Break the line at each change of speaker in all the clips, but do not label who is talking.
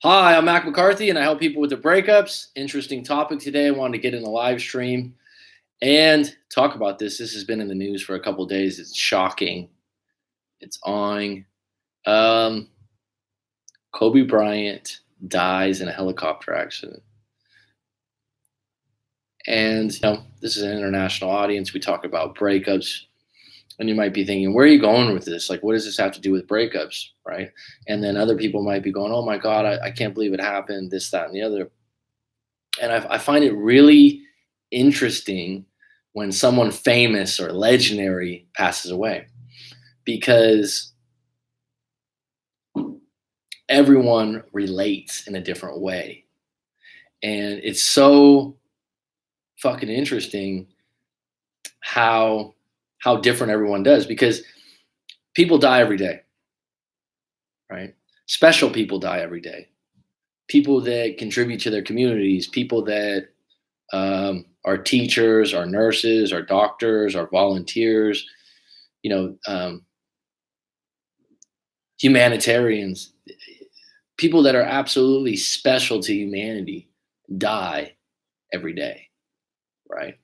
Hi, I'm Mac McCarthy, and I help people with their breakups. Interesting topic today. I wanted to get in the live stream and talk about this. This has been in the news for a couple of days. It's shocking. It's awing. Um, Kobe Bryant dies in a helicopter accident. And this is an international audience. We talk about breakups, and you might be thinking, where are you going with this? Like, what does this have to do with breakups, right? And then other people might be going, oh my God, I can't believe it happened, this, that, and the other. And I find it really interesting when someone famous or legendary passes away because everyone relates in a different way. And it's so fucking interesting how different everyone does because people die every day, right? Special people die every day. People that contribute to their communities, people that are teachers, are nurses, are doctors, are volunteers, humanitarians, people that are absolutely special to humanity die every day, right?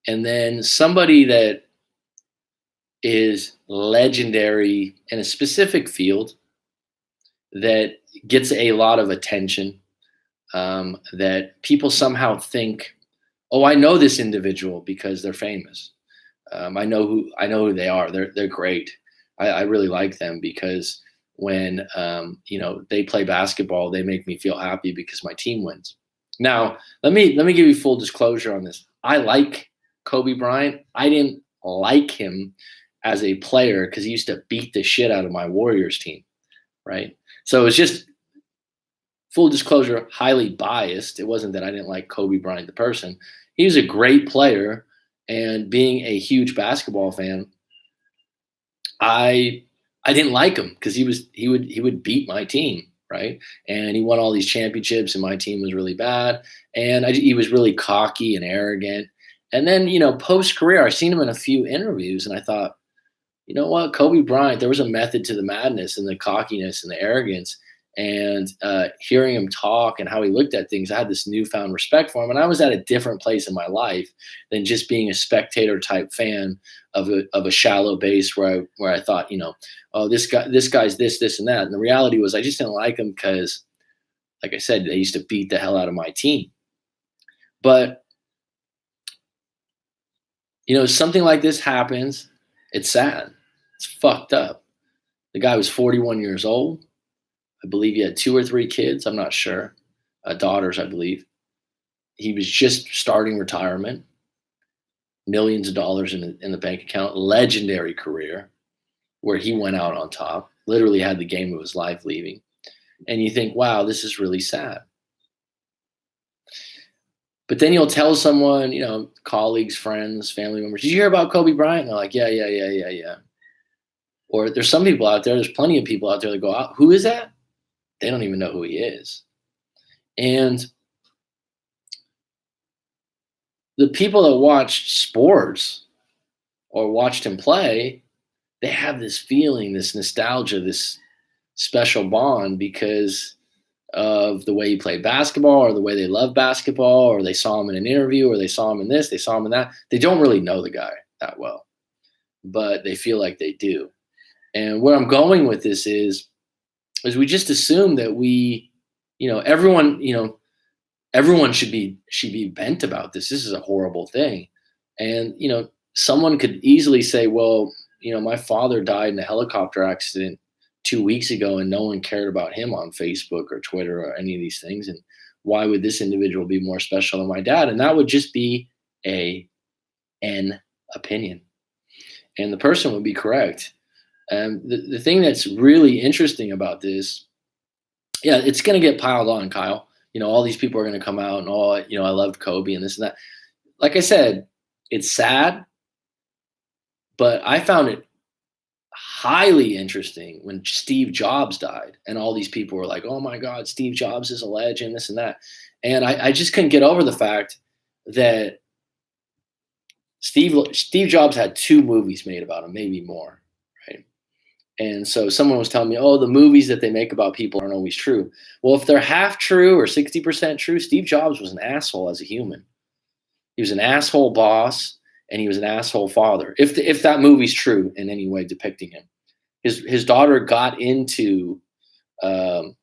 And then somebody that is legendary in a specific field that gets a lot of attention, that people somehow think, oh, I know this individual because they're famous. I know who they are. They're great. I really like them because when they play basketball, they make me feel happy because my team wins. Now, let me give you full disclosure on this. I like Kobe Bryant. I didn't like him as a player because he used to beat the shit out of my Warriors team, right? So it's just full disclosure, highly biased. It wasn't that I didn't like Kobe Bryant the person. He was a great player, and being a huge basketball fan, I didn't like him because he would beat my team, right? And he won all these championships, and my team was really bad. And he was really cocky and arrogant. And then post career, I've seen him in a few interviews, and I thought, you know what, Kobe Bryant, there was a method to the madness and the cockiness and the arrogance. And hearing him talk and how he looked at things, I had this newfound respect for him. And I was at a different place in my life than just being a spectator type fan of a shallow base where I thought, oh, this guy's this and that. And the reality was I just didn't like him because, like I said, they used to beat the hell out of my team. But something like this happens. It's sad. It's fucked up. The guy was 41 years old. I believe he had 2 or 3 kids. I'm not sure. Daughters, I believe. He was just starting retirement. Millions of dollars in the bank account. Legendary career where he went out on top. Literally had the game of his life leaving. And you think, wow, this is really sad. But then you'll tell someone, colleagues, friends, family members, did you hear about Kobe Bryant? And they're like, yeah. Or there's some people out there, there's plenty of people out there that go, out, who is that? They don't even know who he is. And the people that watched sports or watched him play, they have this feeling, this nostalgia, this special bond because of the way he played basketball or the way they love basketball or they saw him in an interview or they saw him in this, they saw him in that. They don't really know the guy that well, but they feel like they do. And where I'm going with this is we just assume that everyone should be bent about this. This is a horrible thing. And, someone could easily say, well, my father died in a helicopter accident 2 weeks ago and no one cared about him on Facebook or Twitter or any of these things. And why would this individual be more special than my dad? And that would just be an opinion. And the person would be correct. The thing that's really interesting about this, it's going to get piled on, Kyle. All these people are going to come out and, I loved Kobe and this and that. Like I said, it's sad, but I found it highly interesting when Steve Jobs died and all these people were like, oh my God, Steve Jobs is a legend, this and that. And I just couldn't get over the fact that Steve Jobs had 2 movies made about him, maybe more, right? And so someone was telling me, oh, the movies that they make about people aren't always true. Well, if they're half true or 60% true, Steve Jobs was an asshole as a human. He was an asshole boss, and he was an asshole father. If that movie's true in any way depicting him, his daughter got into um,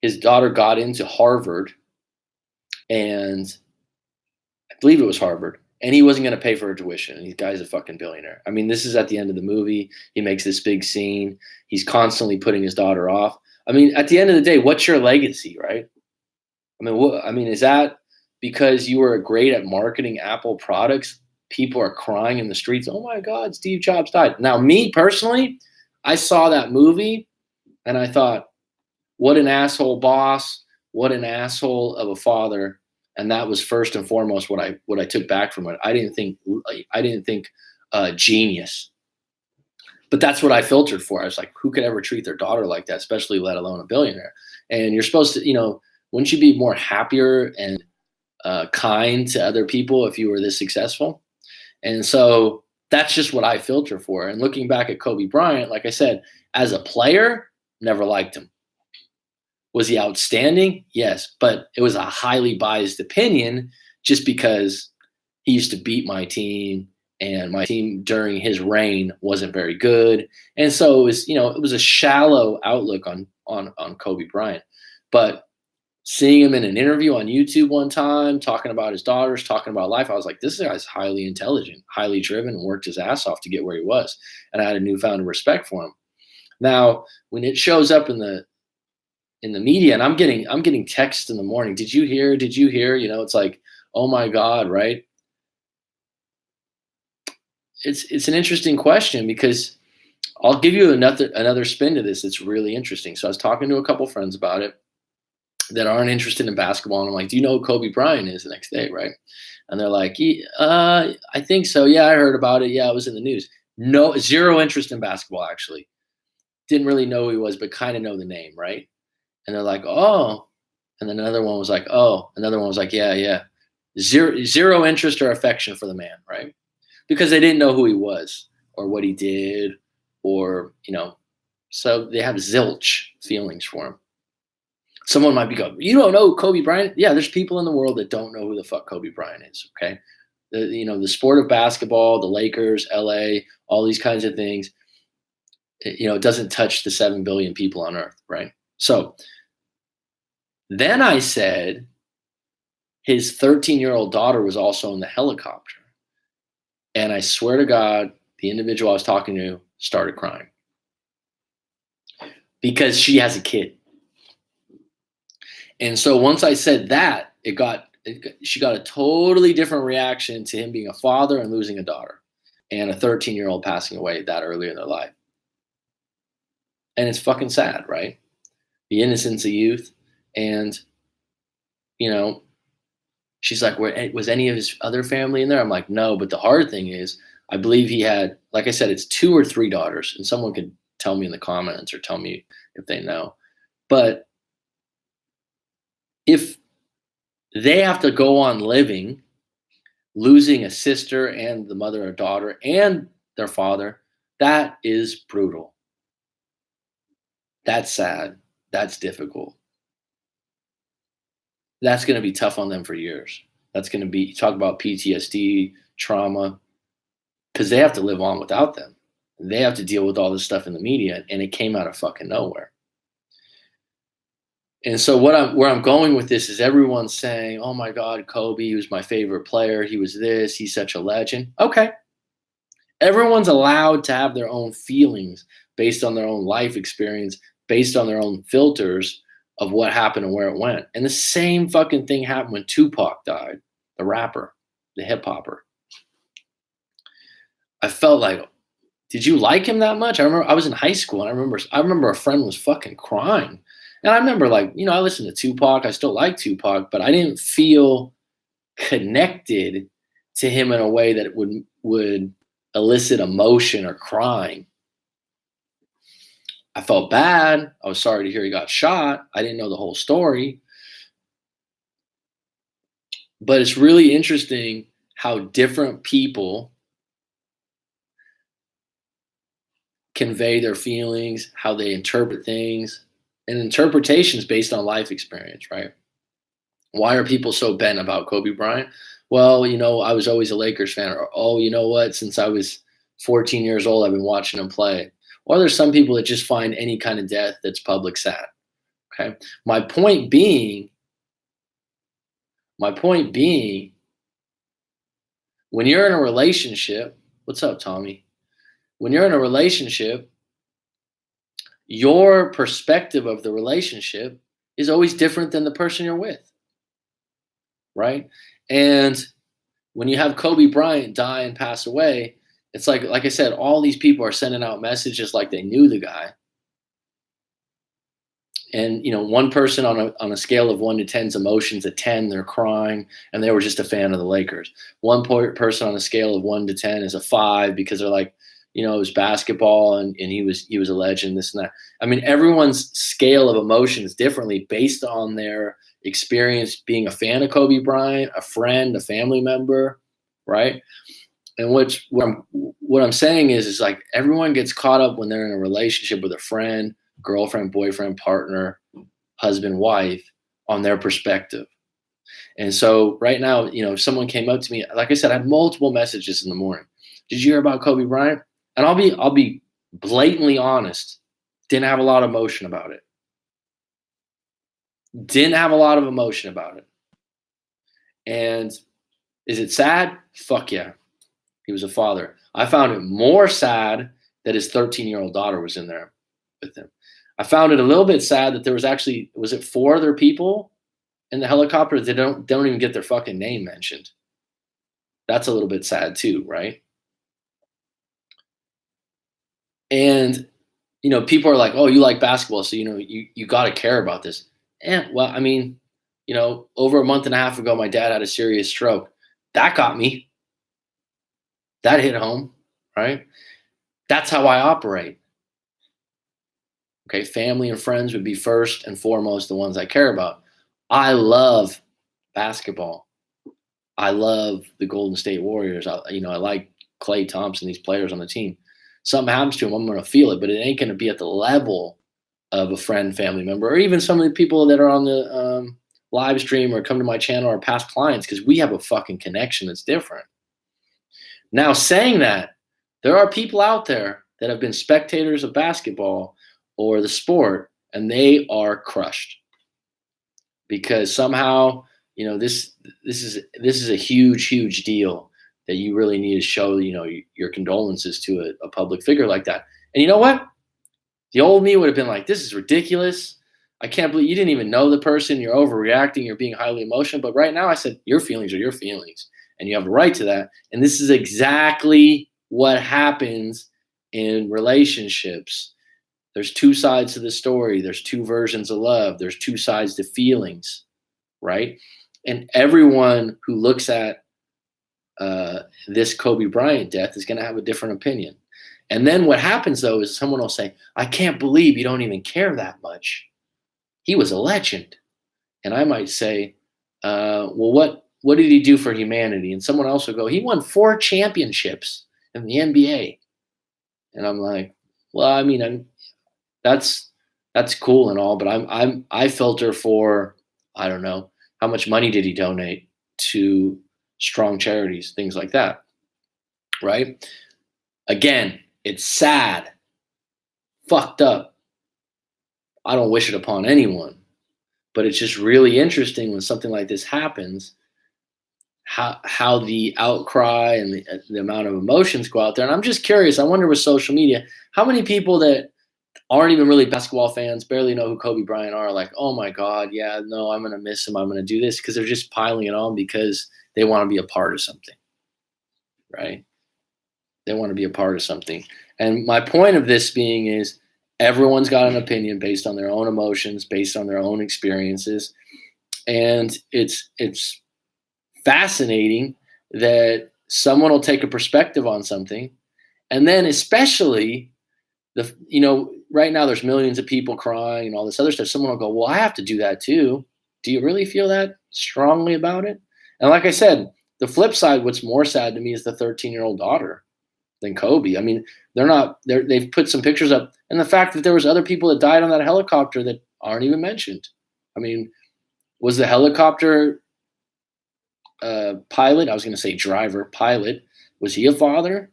Harvard, and I believe it was Harvard, and he wasn't going to pay for her tuition. And the guy's a fucking billionaire. I mean, this is at the end of the movie. He makes this big scene. He's constantly putting his daughter off. I mean, at the end of the day, what's your legacy, right? I mean, is that because you were great at marketing Apple products? People are crying in the streets. Oh my God, Steve Jobs died. Now, me personally, I saw that movie and I thought, what an asshole boss, what an asshole of a father. And that was first and foremost what I took back from it. I didn't think genius, but that's what I filtered for. I was like, who could ever treat their daughter like that, especially let alone a billionaire? And you're supposed to, wouldn't you be more happier and kind to other people if you were this successful? And so that's just what I filter for. And looking back at Kobe Bryant, like I said, as a player, never liked him. Was he outstanding? Yes, but it was a highly biased opinion just because he used to beat my team, and my team during his reign wasn't very good. And so it was a shallow outlook on Kobe Bryant. But seeing him in an interview on YouTube one time, talking about his daughters, talking about life, I was like, this guy's highly intelligent, highly driven, and worked his ass off to get where he was. And I had a newfound respect for him. Now, when it shows up in the media, and I'm getting texts in the morning, did you hear? It's like, oh my God, right? It's an interesting question, because I'll give you another spin to this. It's really interesting. So I was talking to a couple friends about it that aren't interested in basketball, and I'm like, do you know who Kobe Bryant is? The next day, right? And they're like, I think so. Yeah, I heard about it. Yeah, it was in the news. No, zero interest in basketball, actually. Didn't really know who he was, but kind of know the name, right? And they're like, oh. And then another one was like, oh. Another one was like, yeah. Zero interest or affection for the man, right? Because they didn't know who he was or what he did, or, so they have zilch feelings for him. Someone might be going, you don't know Kobe Bryant? Yeah, there's people in the world that don't know who the fuck Kobe Bryant is, okay? The sport of basketball, the Lakers, LA, all these kinds of things, it doesn't touch the 7 billion people on earth, right? So then I said his 13-year-old daughter was also in the helicopter. And I swear to God, the individual I was talking to started crying because she has a kid. And so once I said that, she got a totally different reaction to him being a father and losing a daughter, and a 13-year-old passing away that early in their life. And it's fucking sad, right? The innocence of youth. And, she's like, was any of his other family in there? I'm like, no. But the hard thing is, I believe he had, like I said, it's 2 or 3 daughters. And someone could tell me in the comments or tell me if they know. But if they have to go on living, losing a sister and the mother or daughter and their father, that is brutal. That's sad. That's difficult. That's going to be tough on them for years. That's going to be, talk about PTSD, trauma, because they have to live on without them. They have to deal with all this stuff in the media, and it came out of fucking nowhere. And so where I'm going with this is everyone's saying, oh my God, Kobe, he was my favorite player. He was this, he's such a legend. Okay. Everyone's allowed to have their own feelings based on their own life experience, based on their own filters of what happened and where it went. And the same fucking thing happened when Tupac died, the rapper, the hip hopper. I felt like, did you like him that much? I remember I was in high school, and I remember a friend was fucking crying. And I remember, like, I listened to Tupac. I still like Tupac, but I didn't feel connected to him in a way that would elicit emotion or crying. I felt bad. I was sorry to hear he got shot. I didn't know the whole story. But it's really interesting how different people convey their feelings, how they interpret things, and interpretations based on life experience, right? Why are people so bent about Kobe Bryant? Well, I was always a Lakers fan. Or, oh, you know what? Since I was 14 years old, I've been watching him play. Or there's some people that just find any kind of death that's public sad. Okay. My point being, when you're in a relationship, what's up, Tommy? When you're in a relationship, your perspective of the relationship is always different than the person you're with. Right? And when you have Kobe Bryant die and pass away, it's like I said, all these people are sending out messages like they knew the guy. And one person on a scale of 1 to 10's emotions, at 10 they're crying and they were just a fan of the Lakers. One person on a scale of 1 to 10 is a 5 because they're like, it was basketball and he was a legend, this and that. I mean, everyone's scale of emotions differently based on their experience being a fan of Kobe Bryant, a friend, a family member, right? And what I'm saying is like everyone gets caught up when they're in a relationship with a friend, girlfriend, boyfriend, partner, husband, wife, on their perspective. And so right now, if someone came up to me, like I said, I had multiple messages in the morning. Did you hear about Kobe Bryant? And I'll be blatantly honest. Didn't have a lot of emotion about it. And is it sad? Fuck yeah. He was a father. I found it more sad that his 13-year-old daughter was in there with him. I found it a little bit sad that there was it 4 other people in the helicopter that don't even get their fucking name mentioned. That's a little bit sad too, right? And people are like, "Oh, you like basketball, so you got to care about this." And well, I mean, over a month and a half ago, my dad had a serious stroke. That got me. That hit home, right? That's how I operate. Okay, family and friends would be first and foremost the ones I care about. I love basketball. I love the Golden State Warriors. I like Klay Thompson, these players on the team. Something happens to them, I'm going to feel it, but it ain't going to be at the level of a friend, family member, or even some of the people that are on the live stream or come to my channel or past clients, because we have a fucking connection that's different. Now, saying that, there are people out there that have been spectators of basketball or the sport, and they are crushed because somehow, this is a huge deal that you really need to show, your condolences to a public figure like that. And you know what? The old me would have been like, this is ridiculous. I can't believe you didn't even know the person. You're overreacting. You're being highly emotional. But right now I said, your feelings are your feelings and you have a right to that. And this is exactly what happens in relationships. There's 2 sides to the story. There's 2 versions of love. There's 2 sides to feelings, right? And everyone who looks at this Kobe Bryant death is going to have a different opinion. And then what happens, though, is someone will say, I can't believe you don't even care that much. He was a legend. And I might say, well, what did he do for humanity? And someone else will go, he won 4 championships in the NBA. And I'm like, well, I mean, that's cool and all, but I filter for, I don't know, how much money did he donate to strong charities, things like that, right? Again, it's sad, fucked up. I don't wish it upon anyone, but it's just really interesting when something like this happens, how the outcry and the amount of emotions go out there. And I'm just curious, I wonder with social media, how many people that aren't even really basketball fans, barely know who Kobe Bryant are, like, oh my God, yeah, no, I'm going to miss him. I'm going to do this, because they're just piling it on because they want to be a part of something, right? They want to be a part of something. And my point of this being is everyone's got an opinion based on their own emotions, based on their own experiences. And it's fascinating that someone will take a perspective on something. And then especially right now there's millions of people crying and all this other stuff. Someone will go, well, I have to do that too. Do you really feel that strongly about it? And like I said, the flip side, what's more sad to me is the 13-year-old daughter. than Kobe. I mean, they've put some pictures up, and the fact that there was other people that died on that helicopter that aren't even mentioned. I mean, was the helicopter pilot? I was going to say driver, pilot. Was he a father?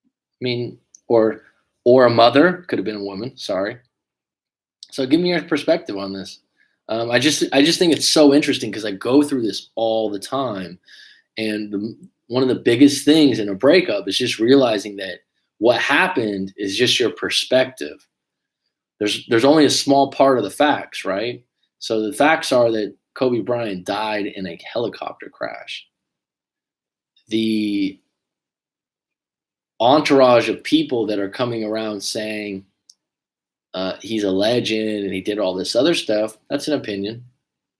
I mean, or a mother? Could have been a woman. Sorry. So give me your perspective on this. I just think it's so interesting because I go through this all the time, and one of the biggest things in a breakup is just realizing that what happened is just your perspective. There's only a small part of the facts, right? So the facts are that Kobe Bryant died in a helicopter crash. The entourage of people that are coming around saying he's a legend and he did all this other stuff, that's an opinion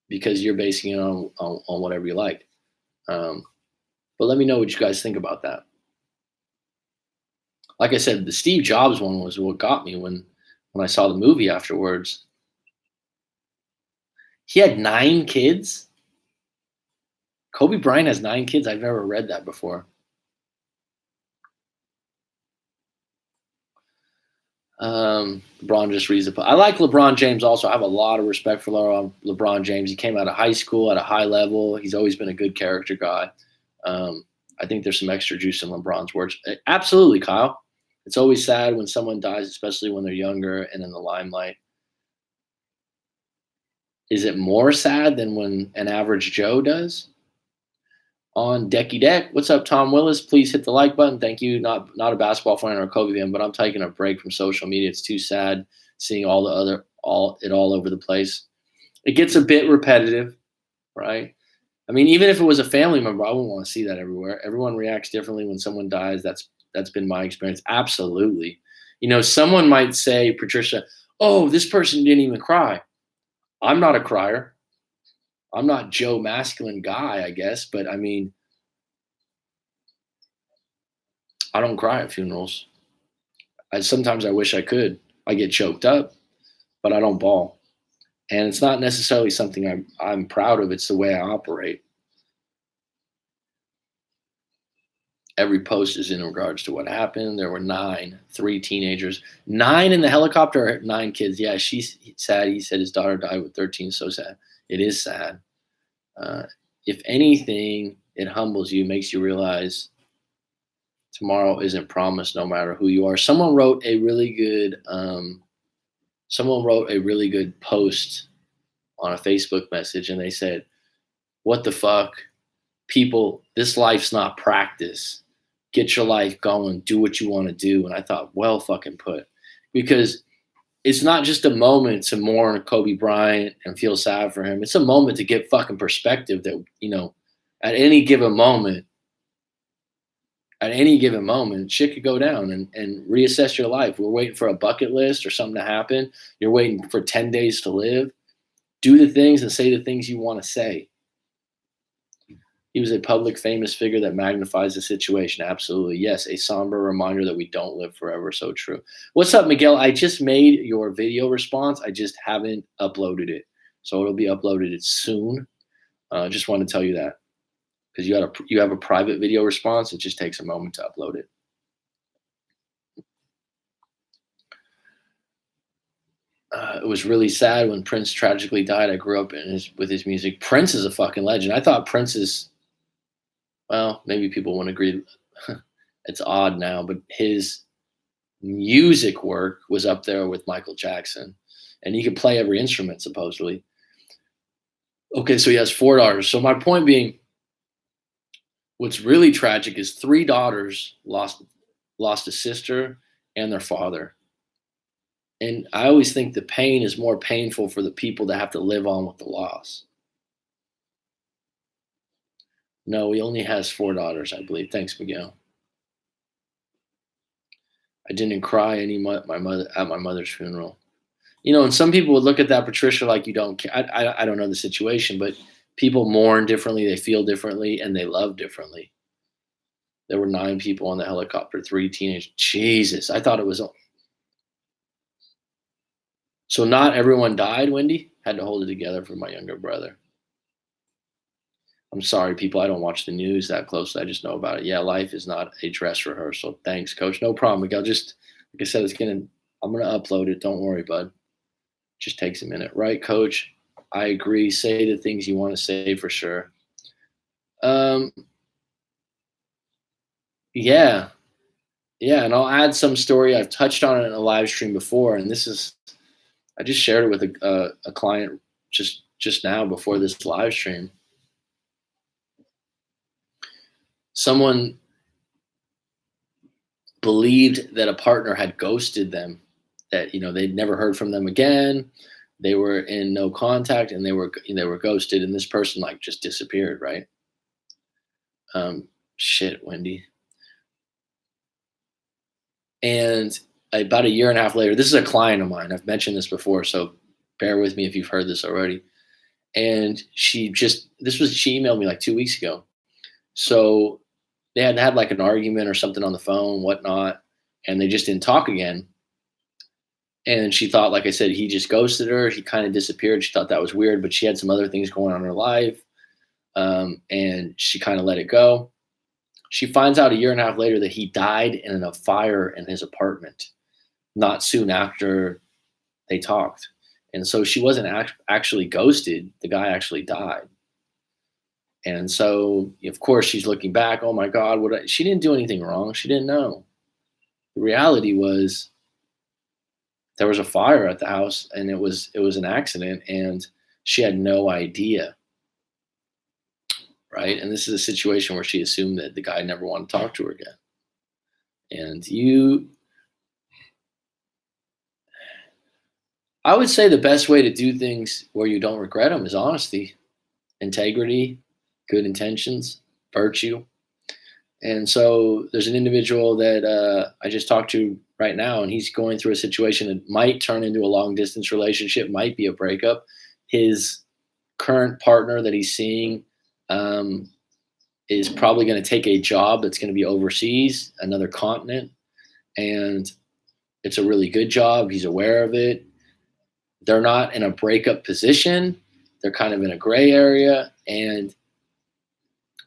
because you're basing it on whatever you like. But let me know what you guys think about that. Like I said, the Steve Jobs one was what got me when I saw the movie afterwards. He had 9 kids. Kobe Bryant has 9 kids. I've never read that before. LeBron just reads it. I like LeBron James also. I have a lot of respect for LeBron James. He came out of high school at a high level. He's always been a good character guy. I think there's some extra juice in LeBron's words. Absolutely, Kyle. It's always sad when someone dies, especially when they're younger and in the limelight. Is it more sad than when an average Joe does? On Decky Deck, what's up, Tom Willis? Please hit the like button. Thank you. Not a basketball fan or a Kobe fan, but I'm taking a break from social media. It's too sad seeing all over the place. It gets a bit repetitive, right? I mean, even if it was a family member, I wouldn't want to see that everywhere. Everyone reacts differently when someone dies. That's been my experience. Absolutely. You know, someone might say, Patricia, oh, this person didn't even cry. I'm not a crier. I'm not Joe masculine guy, I guess, but I mean, I don't cry at funerals. Sometimes I wish I could. I get choked up, but I don't bawl. And it's not necessarily something I'm proud of. It's the way I operate. Every post is in regards to what happened. There were 9, 3 teenagers, 9 in the helicopter, 9 kids. Yeah, she's sad. He said his daughter died with 13. So sad. It is sad. If anything, it humbles you, makes you realize tomorrow isn't promised no matter who you are. Someone wrote a really good post on a Facebook message, and they said, what the fuck? People, this life's not practice. Get your life going. Do what you want to do. And I thought, well fucking put. Because it's not just a moment to mourn Kobe Bryant and feel sad for him. It's a moment to get fucking perspective that, you know, at any given moment, shit could go down and reassess your life. We're waiting for a bucket list or something to happen. You're waiting for 10 days to live. Do the things and say the things you want to say. He was a public famous figure that magnifies the situation. Absolutely. Yes, a somber reminder that we don't live forever. So true. What's up, Miguel? I just made your video response. I just haven't uploaded it. So it'll be uploaded soon. Just want to tell you that. Because you have a private video response. It just takes a moment to upload it. It was really sad when Prince tragically died. I grew up with his music. Prince is a fucking legend. I thought Prince is, well, maybe people wouldn't agree. It's odd now, but his music work was up there with Michael Jackson. And he could play every instrument, supposedly. Okay, so he has 4 daughters. So my point being, what's really tragic is 3 daughters lost a sister and their father. And I always think the pain is more painful for the people that have to live on with the loss. No, he only has 4 daughters, I believe. Thanks, Miguel. I didn't cry at my mother's funeral. You know, and some people would look at that, Patricia, like you don't care. I don't know the situation, but people mourn differently, they feel differently, and they love differently. There were 9 people on the helicopter, 3 teenagers. Jesus, I thought it was. So not everyone died, Wendy? Had to hold it together for my younger brother. I'm sorry, people. I don't watch the news that closely. I just know about it. Yeah, life is not a dress rehearsal. Thanks, Coach. No problem, Miguel. Just like I said, I'm gonna upload it. Don't worry, bud. Just takes a minute, right, Coach? I agree. Say the things you want to say for sure. Um, yeah, yeah, and I'll add some story. I've touched on it in a live stream before, and I just shared it with a client just now before this live stream. Someone believed that a partner had ghosted them, that they'd never heard from them again. They were in no contact, and they were ghosted, and this person like just disappeared, right? Shit, Wendy. And about a year and a half later, this is a client of mine. I've mentioned this before, so bear with me if you've heard this already. And she emailed me like 2 weeks ago. So they had had like an argument or something on the phone, whatnot, and they just didn't talk again. And she thought, like I said, he just ghosted her. He kind of disappeared. She thought that was weird, but she had some other things going on in her life, and she kind of let it go. She finds out a year and a half later that he died in a fire in his apartment, not soon after they talked. And so she wasn't actually ghosted. The guy actually died. And so, of course, she's looking back. Oh my God, she didn't do anything wrong. She didn't know. The reality was there was a fire at the house, and it was an accident, and she had no idea, right? And this is a situation where she assumed that the guy never wanted to talk to her again. And I would say the best way to do things where you don't regret them is honesty, integrity, good intentions, virtue. And so there's an individual that I just talked to right now, and he's going through a situation that might turn into a long distance relationship, might be a breakup. His current partner that he's seeing is probably going to take a job that's going to be overseas, another continent, and it's a really good job. He's aware of it. They're not in a breakup position. They're kind of in a gray area. And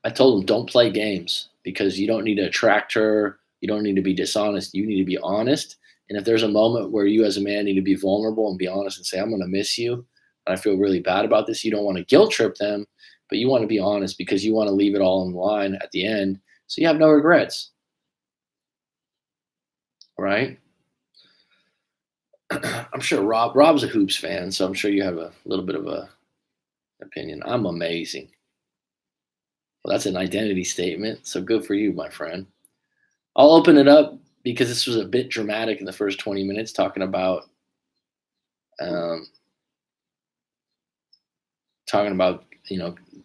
I told him, don't play games, because you don't need to attract her. You don't need to be dishonest. You need to be honest. And if there's a moment where you as a man need to be vulnerable and be honest and say, I'm going to miss you, and I feel really bad about this, you don't want to guilt trip them, but you want to be honest because you want to leave it all on the line at the end so you have no regrets. Right? I'm sure Rob's a hoops fan, so I'm sure you have a little bit of a opinion. I'm amazing. Well, that's an identity statement, so good for you, my friend. I'll open it up because this was a bit dramatic in the first 20 minutes, talking about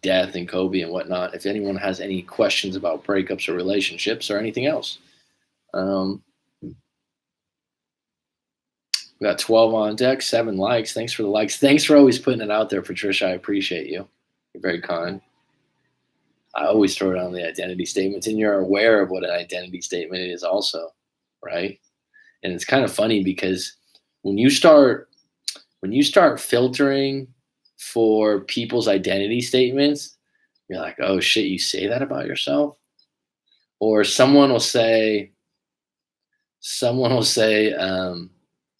death and Kobe and whatnot. If anyone has any questions about breakups or relationships or anything else, we got 12 on deck, 7 likes. Thanks for the likes. Thanks for always putting it out there, Patricia. I appreciate you. You're very kind. I always throw it on the identity statements, and you're aware of what an identity statement is also, right? And it's kind of funny because when you start filtering for people's identity statements, you're like, oh shit, you say that about yourself? Or someone will say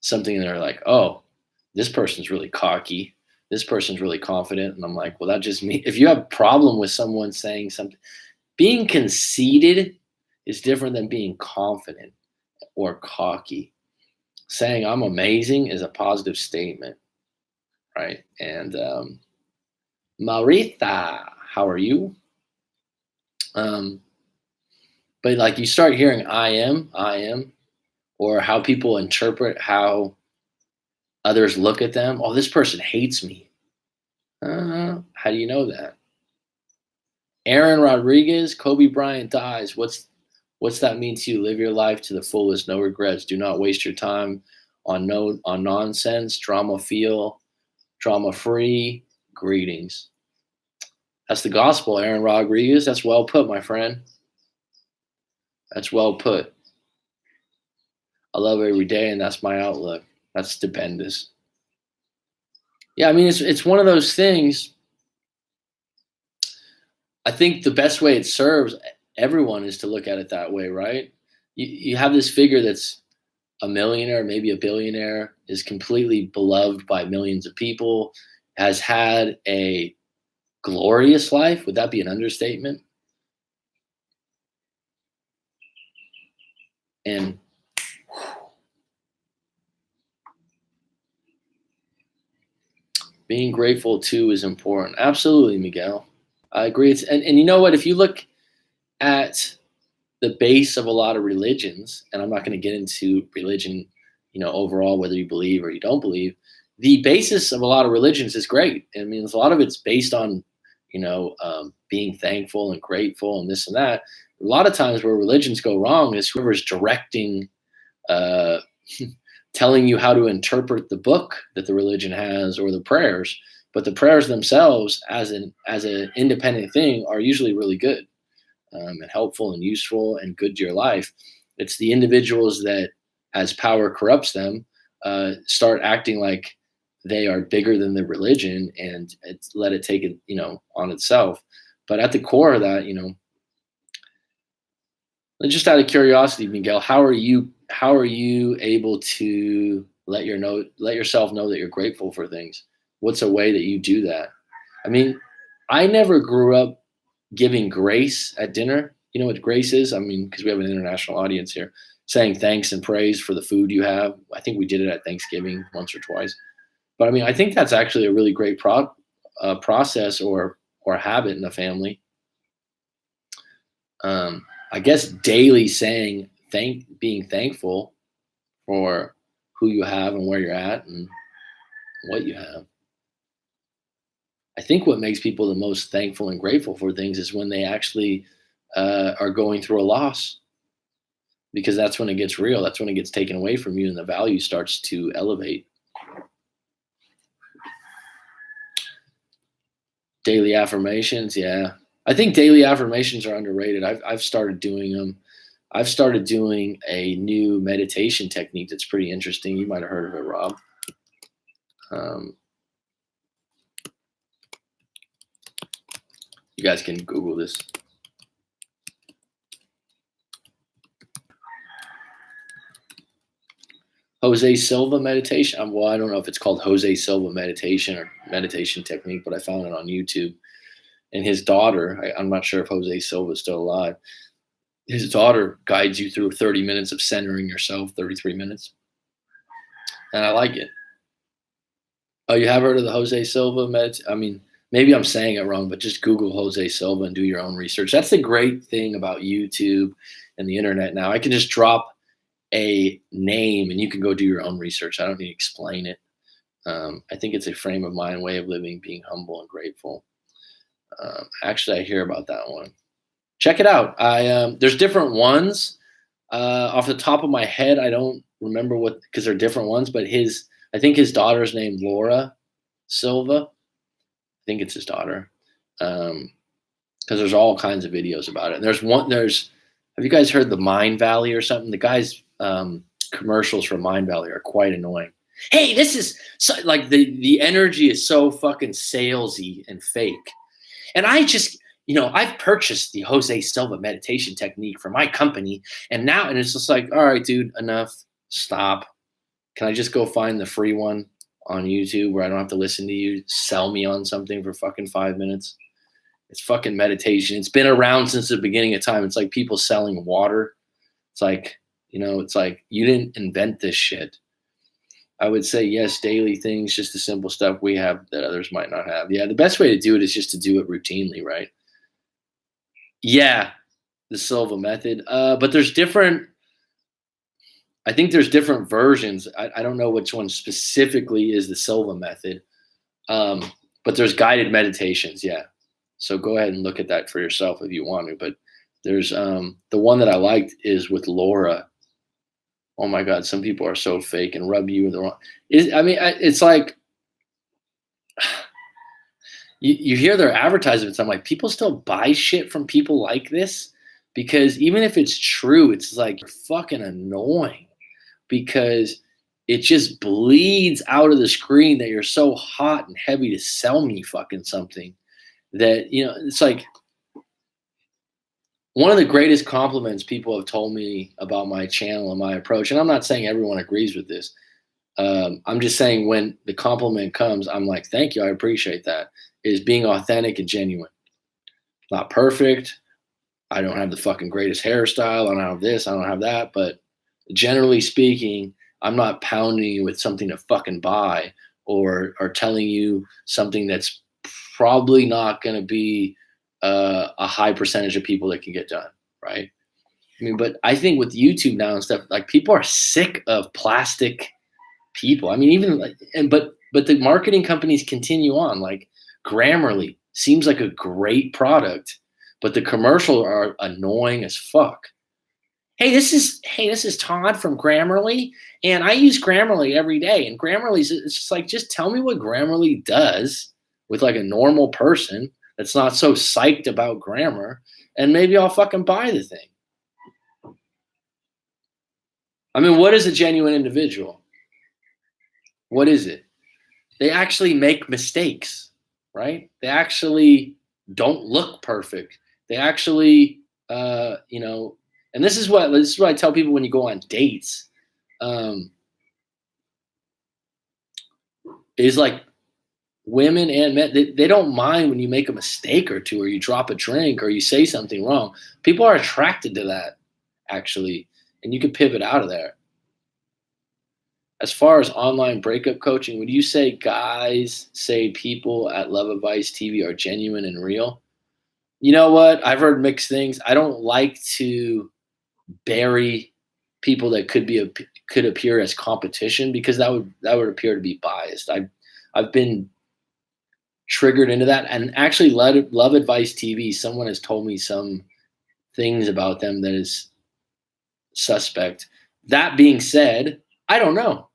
something, and they're like, oh, this person's really cocky. This person's really confident. And I'm like, well, that just means if you have a problem with someone saying something, being conceited is different than being confident or cocky. Saying I'm amazing is a positive statement, right? And Maritha, how are you? But like you start hearing I am, or how people interpret how others look at them. Oh, this person hates me. How do you know that? Aaron Rodriguez, Kobe Bryant dies. What's that mean to you? Live your life to the fullest, no regrets. Do not waste your time on nonsense, drama free. Greetings. That's the gospel, Aaron Rodriguez. That's well put, my friend. That's well put. I love every day, and that's my outlook. That's stupendous. Yeah, I mean, it's one of those things. I think the best way it serves everyone is to look at it that way, right? You have this figure that's a millionaire, maybe a billionaire, is completely beloved by millions of people, has had a glorious life. Would that be an understatement? And being grateful too is important. Absolutely, Miguel. I agree. And you know what? If you look at the base of a lot of religions, and I'm not going to get into religion, overall, whether you believe or you don't believe, the basis of a lot of religions is great. I mean, a lot of it's based on, being thankful and grateful and this and that. A lot of times where religions go wrong is whoever's directing, uh, telling you how to interpret the book that the religion has or the prayers. But the prayers themselves, as an independent thing, are usually really good. And helpful and useful and good to your life. It's the individuals that, as power corrupts them, start acting like they are bigger than the religion and let it take it, on itself. But at the core of that, just out of curiosity, Miguel, how are you able to let yourself know that you're grateful for things? What's a way that you do that? I mean, I never grew up giving grace at dinner. You know what grace is? I mean, because we have an international audience here, saying thanks and praise for the food you have. I think we did it at Thanksgiving once or twice. But I mean, I think that's actually a really great process or habit in the family. I guess daily saying being thankful for who you have and where you're at and what you have. I think what makes people the most thankful and grateful for things is when they actually are going through a loss, because that's when it gets real. That's when it gets taken away from you and the value starts to elevate. Daily affirmations, yeah. I think daily affirmations are underrated. I've started doing them. I've started doing a new meditation technique that's pretty interesting. You might have heard of it, Rob. You guys can Google this. Jose Silva meditation. Well, I don't know if it's called Jose Silva meditation or meditation technique, but I found it on YouTube. And his daughter, I'm not sure if Jose Silva is still alive. His daughter guides you through 30 minutes of centering yourself, 33 minutes. And I like it. Oh, you have heard of the Jose Silva meditation? I mean, maybe I'm saying it wrong, but just Google Jose Silva and do your own research. That's the great thing about YouTube and the internet now. I can just drop a name and you can go do your own research. I don't need to explain it. I think it's a frame of mind, way of living, being humble and grateful. Actually, I hear about that one. Check it out. There's different ones. Off the top of my head, I don't remember because they're different ones, but I think his daughter's named Laura Silva. I think it's his daughter. Because there's all kinds of videos about it. And have you guys heard the Mind Valley or something? The guy's commercials for Mind Valley are quite annoying. Hey, this is like the energy is so fucking salesy and fake. And I just, I've purchased the Jose Silva meditation technique for my company. And it's just like, all right, dude, enough. Stop. Can I just go find the free one on YouTube where I don't have to listen to you sell me on something for fucking 5 minutes? It's fucking meditation. It's been around since the beginning of time. It's like people selling water. It's like, it's like you didn't invent this shit. I would say yes, daily things, just the simple stuff we have that others might not have. Yeah, the best way to do it is just to do it routinely, right? Yeah, the Silva method. But I think there's different versions. I don't know which one specifically is the Silva method. But there's guided meditations, yeah. So go ahead and look at that for yourself if you want to. But there's the one that I liked is with Laura. Oh my God, some people are so fake and rub you the wrong. It's like you hear their advertisements. I'm like, people still buy shit from people like this because even if it's true, it's like fucking annoying because it just bleeds out of the screen that you're so hot and heavy to sell me fucking something that, it's like, One of the greatest compliments people have told me about my channel and my approach, and I'm not saying everyone agrees with this. I'm just saying when the compliment comes, I'm like, thank you, I appreciate that. Is being authentic and genuine. Not perfect. I don't have the fucking greatest hairstyle. I don't have this. I don't have that. But generally speaking, I'm not pounding you with something to fucking buy or telling you something that's probably not going to be a high percentage of people that can get done, right? I mean, but I think with YouTube now and stuff, like people are sick of plastic people. I mean, even like, but the marketing companies continue on. Like Grammarly seems like a great product, but the commercials are annoying as fuck. Hey, this is Todd from Grammarly, and I use Grammarly every day. And Grammarly's it's just like just tell me what Grammarly does with like a normal person that's not so psyched about grammar, and maybe I'll fucking buy the thing. I mean, what is a genuine individual? What is it? They actually make mistakes, right? They actually don't look perfect. They actually, and this is what I tell people when you go on dates, is like women and men, they don't mind when you make a mistake or two, or you drop a drink, or you say something wrong. People are attracted to that, actually, and you can pivot out of there. As far as online breakup coaching, would you say guys say people at Love Advice TV are genuine and real? You know what? I've heard mixed things. I don't like to bury people that could appear as competition, because that would appear to be biased. I've been triggered into that, and actually, Love Advice TV, someone has told me some things about them that is suspect. That being said, I don't know.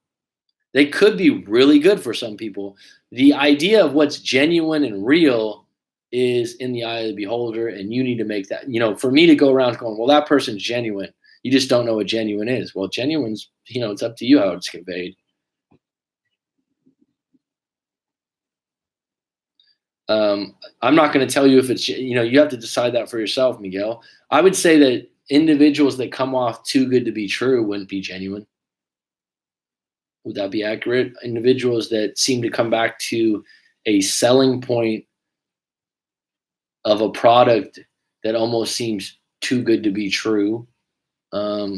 They could be really good for some people. The idea of what's genuine and real is in the eye of the beholder, and you need to make that. For me to go around going, well, that person's genuine. You just don't know what genuine is. Well, genuine's, it's up to you how it's conveyed. I'm not going to tell you if it's, you have to decide that for yourself, Miguel. I would say that individuals that come off too good to be true wouldn't be genuine. Would that be accurate? Individuals that seem to come back to a selling point of a product that almost seems too good to be true. My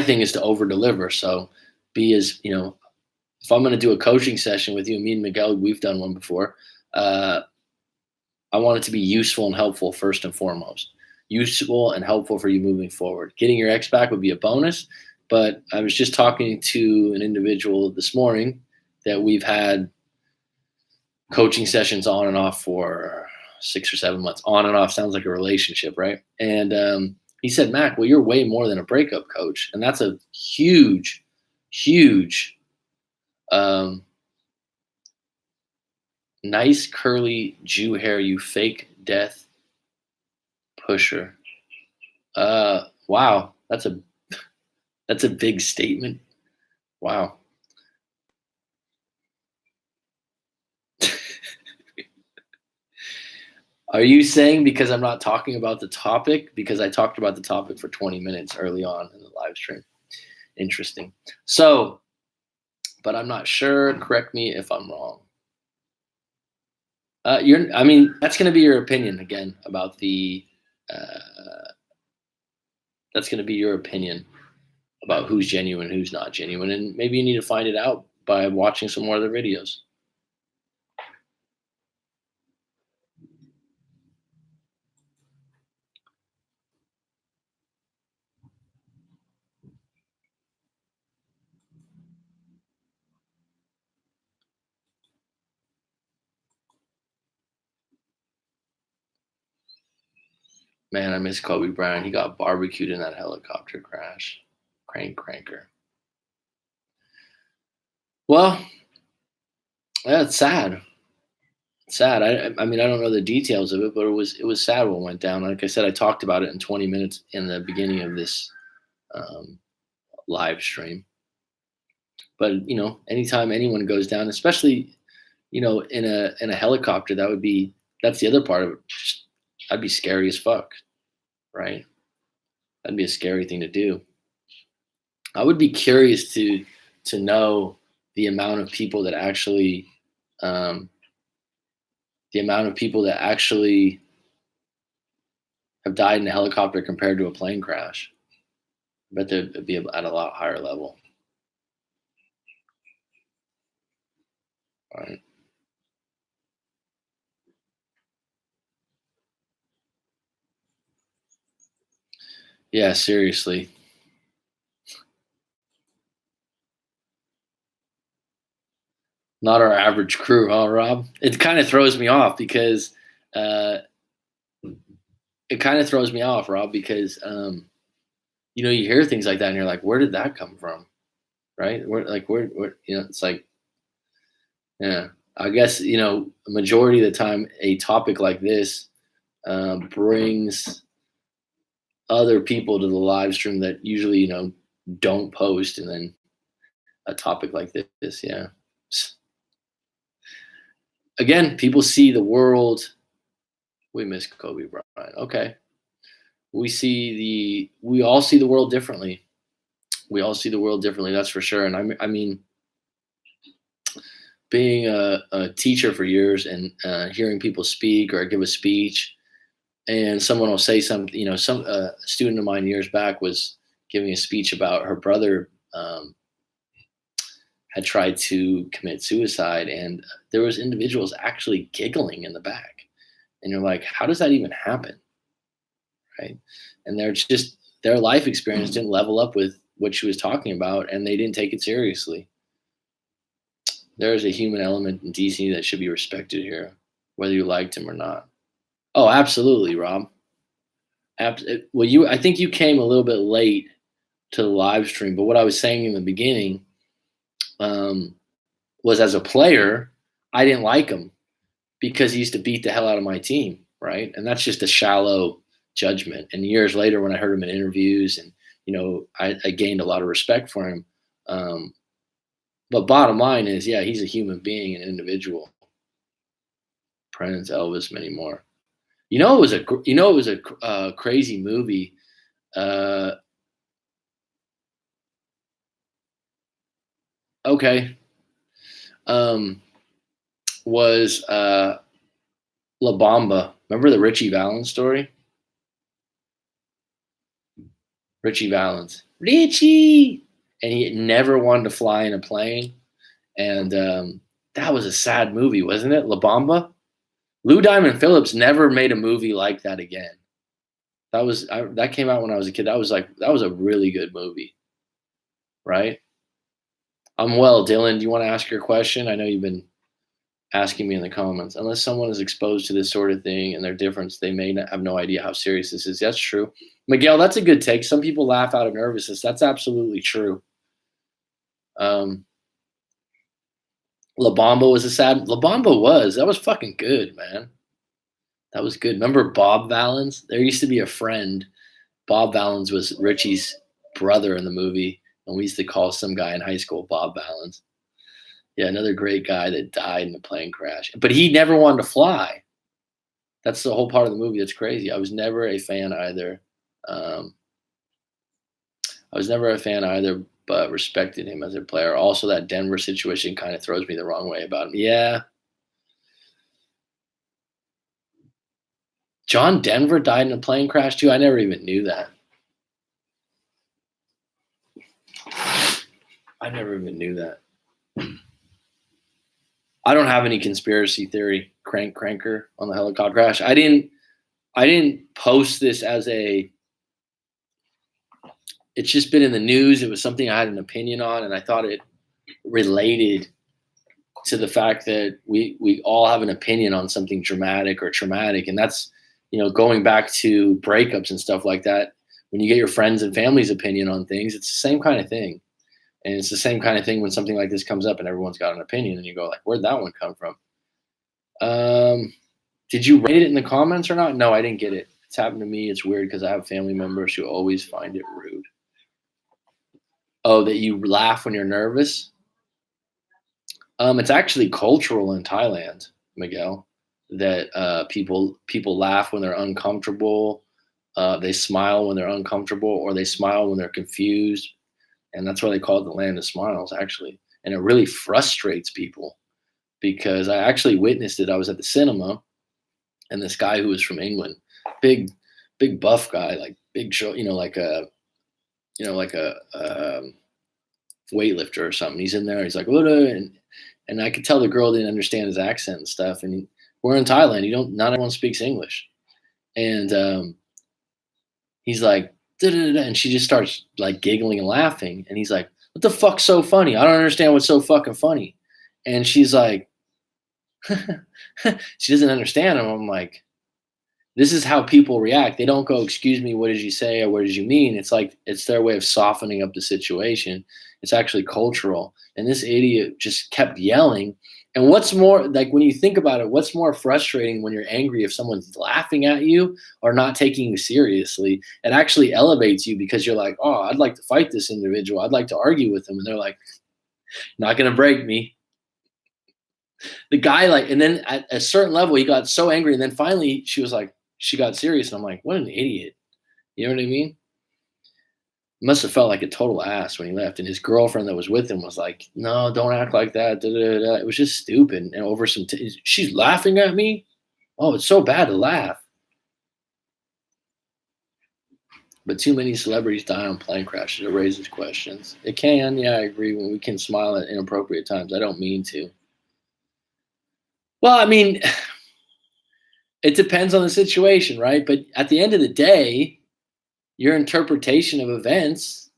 thing is to over deliver. So if I'm going to do a coaching session with you, me and Miguel, we've done one before. I want it to be useful and helpful first and foremost. Useful and helpful for you moving forward. Getting your ex back would be a bonus. But I was just talking to an individual this morning that we've had coaching sessions on and off for 6 or 7 months. On and off sounds like a relationship, right? And he said, Mac, well, you're way more than a breakup coach. And that's a huge, huge, nice curly Jew hair, you fake death pusher. Wow, that's a big statement. Wow. Are you saying because I'm not talking about the topic? Because I talked about the topic for 20 minutes early on in the live stream. Interesting. So, but I'm not sure. Correct me if I'm wrong. That's going to be your opinion again about the. That's going to be your opinion about who's genuine, who's not genuine, and maybe you need to find it out by watching some more of their videos. Man, I miss Kobe Bryant. He got barbecued in that helicopter crash. Cranker. Well, yeah, it's sad. Sad. I mean, I don't know the details of it, but it was sad what went down. Like I said, I talked about it in 20 minutes in the beginning of this live stream. But anytime anyone goes down, especially in a helicopter, that's the other part of it. That'd be scary as fuck right? That'd be a scary thing to do. I would be curious to know the amount of people that actually um, the amount of people that actually have died in a helicopter compared to a plane crash. I bet they'd be at a lot higher level. All right. Yeah, seriously. Not our average crew, huh, Rob? It kind of throws me off because uh, Rob, because you hear things like that and you're like, where did that come from? Right? Where it's like, yeah. I guess, a majority of the time a topic like this brings other people to the live stream that usually, don't post, and then a topic like this, yeah. Again, people see the world. We miss Kobe Bryant. Okay. We all see the world differently. We all see the world differently, that's for sure. And I mean, being a teacher for years and hearing people speak or give a speech, and someone will say something. Some student of mine years back was giving a speech about her brother had tried to commit suicide, and there was individuals actually giggling in the back, and you're like, how does that even happen, right? And their life experience didn't level up with what she was talking about, and they didn't take it seriously. There is a human element in DC that should be respected here, whether you liked him or not. Oh, absolutely, Rob. I think you came a little bit late to the live stream, but what I was saying in the beginning um, was, as a player, I didn't like him because he used to beat the hell out of my team, right? And that's just a shallow judgment. And years later, when I heard him in interviews, and I gained a lot of respect for him. But bottom line is, yeah, he's a human being, an individual. Prince, Elvis, many more. It was a crazy movie. Okay, was La Bamba. Remember the Richie Valens story? Richie Valens, Richie, and he never wanted to fly in a plane, and that was a sad movie, wasn't it? La Bamba. Lou Diamond Phillips never made a movie like that again. That came out when I was a kid. That was a really good movie, right? I'm well, Dylan. Do you want to ask your question? I know you've been asking me in the comments. Unless someone is exposed to this sort of thing and their difference, they may not have no idea how serious this is. That's true. Miguel, that's a good take. Some people laugh out of nervousness. That's absolutely true. La Bamba was La Bamba that was fucking good, man. That was good. Remember Bob Valens? There used to be a friend. Bob Valens was Richie's brother in the movie, and we used to call some guy in high school Bob Valens. Yeah, another great guy that died in a plane crash. But he never wanted to fly. That's the whole part of the movie that's crazy. I was never a fan either. But respected him as a player. Also, that Denver situation kind of throws me the wrong way about him. Yeah. John Denver died in a plane crash too? I never even knew that. I never even knew that. I don't have any conspiracy theory cranker on the helicopter crash. I didn't post this as it's just been in the news. It was something I had an opinion on, and I thought it related to the fact that we all have an opinion on something dramatic or traumatic. And that's, going back to breakups and stuff like that. When you get your friends and family's opinion on things, it's the same kind of thing. And it's the same kind of thing when something like this comes up and everyone's got an opinion and you go like, where'd that one come from? Did you rate it in the comments or not? No, I didn't get it. It's happened to me. It's weird because I have family members who always find it rude. Oh, that you laugh when you're nervous? It's actually cultural in Thailand, Miguel, that people laugh when they're uncomfortable. They smile when they're uncomfortable, or they smile when they're confused, and that's why they call it the land of smiles, actually. And it really frustrates people because I actually witnessed it. I was at the cinema, and this guy who was from England, big, big buff guy, like big show, like a weightlifter or something. He's in there. He's like, "What?" And I could tell the girl didn't understand his accent and stuff. And we're in Thailand. Not everyone speaks English. And he's like, "Da, da, da, da," and she just starts like giggling and laughing. And he's like, "What the fuck's so funny? I don't understand what's so fucking funny." And she's like, she doesn't understand him. I'm like, this is how people react. They don't go, "Excuse me, what did you say?" or "What did you mean?" It's like, it's their way of softening up the situation. It's actually cultural. And this idiot just kept yelling. And what's more, like, when you think about it, what's more frustrating when you're angry if someone's laughing at you or not taking you seriously? It actually elevates you because you're like, "Oh, I'd like to fight this individual. I'd like to argue with them." And they're like, "Not going to break me." The guy, like, and then at a certain level, he got so angry. And then finally, she was like, she got serious. And I'm like, what an idiot. You know what I mean? Must have felt like a total ass when he left. And his girlfriend that was with him was like, "No, don't act like that." Da, da, da. It was just stupid. And over some, she's laughing at me. Oh, it's so bad to laugh. But too many celebrities die on plane crashes. It raises questions. It can. Yeah, I agree. When we can smile at inappropriate times, I don't mean to. Well, I mean, it depends on the situation, right? But at the end of the day, your interpretation of events,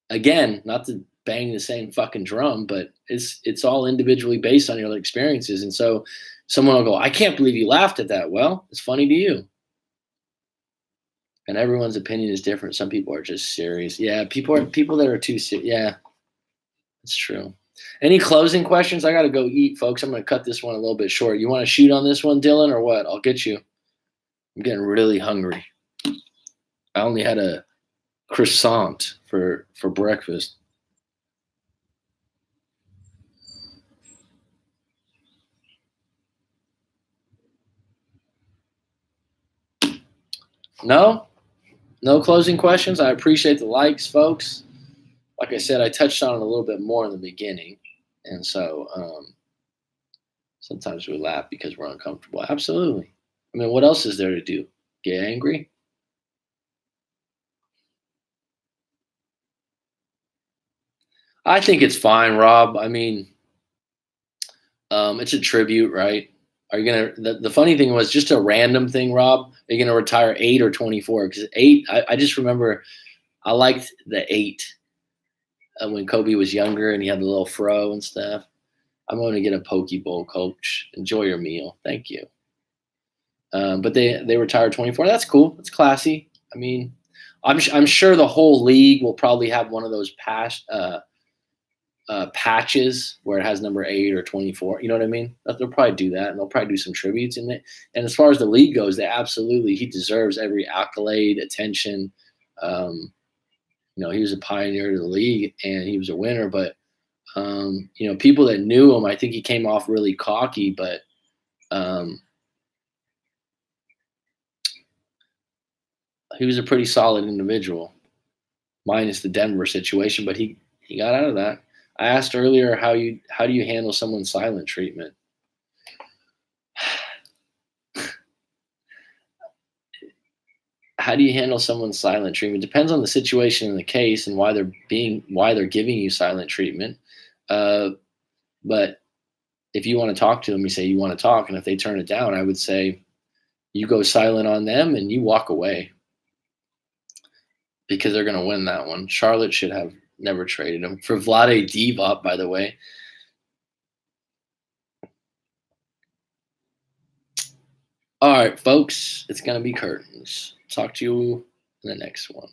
again, not to bang the same fucking drum, but it's all individually based on your experiences. And so someone will go, "I can't believe you laughed at that." Well, it's funny to you. And everyone's opinion is different. Some people are just serious. Yeah, people that are too serious. Yeah, it's true. Any closing questions? I got to go eat, folks. I'm going to cut this one a little bit short. You want to shoot on this one, Dylan, or what? I'll get you. I'm getting really hungry. I only had a croissant for breakfast. No, no closing questions. I appreciate the likes, folks. Like I said, I touched on it a little bit more in the beginning, and so sometimes we laugh because we're uncomfortable. Absolutely. I mean, what else is there to do? Get angry? I think it's fine, Rob. I mean, it's a tribute, right? Are you gonna? The funny thing was just a random thing, Rob. Are you gonna retire 8 or 24? Because eight, I just remember I liked the eight when Kobe was younger and he had the little fro and stuff. I'm going to get a poke bowl, coach. Enjoy your meal. Thank you. But they retired 24. That's cool. That's classy. I mean, I'm sure the whole league will probably have one of those patches where it has number 8 or 24. You know what I mean? They'll probably do that, and they'll probably do some tributes in it. And as far as the league goes, he deserves every accolade, attention. He was a pioneer to the league, and he was a winner. But people that knew him, I think he came off really cocky, but he was a pretty solid individual, minus the Denver situation. But he got out of that. I asked earlier how do you handle someone's silent treatment? How do you handle someone's silent treatment? Depends on the situation and the case and why they're giving you silent treatment. But if you want to talk to them, you say you want to talk, and if they turn it down, I would say you go silent on them and you walk away because they're going to win that one. Charlotte should have never traded him for Vlade Divac, by the way. All right, folks, it's going to be curtains. Talk to you in the next one.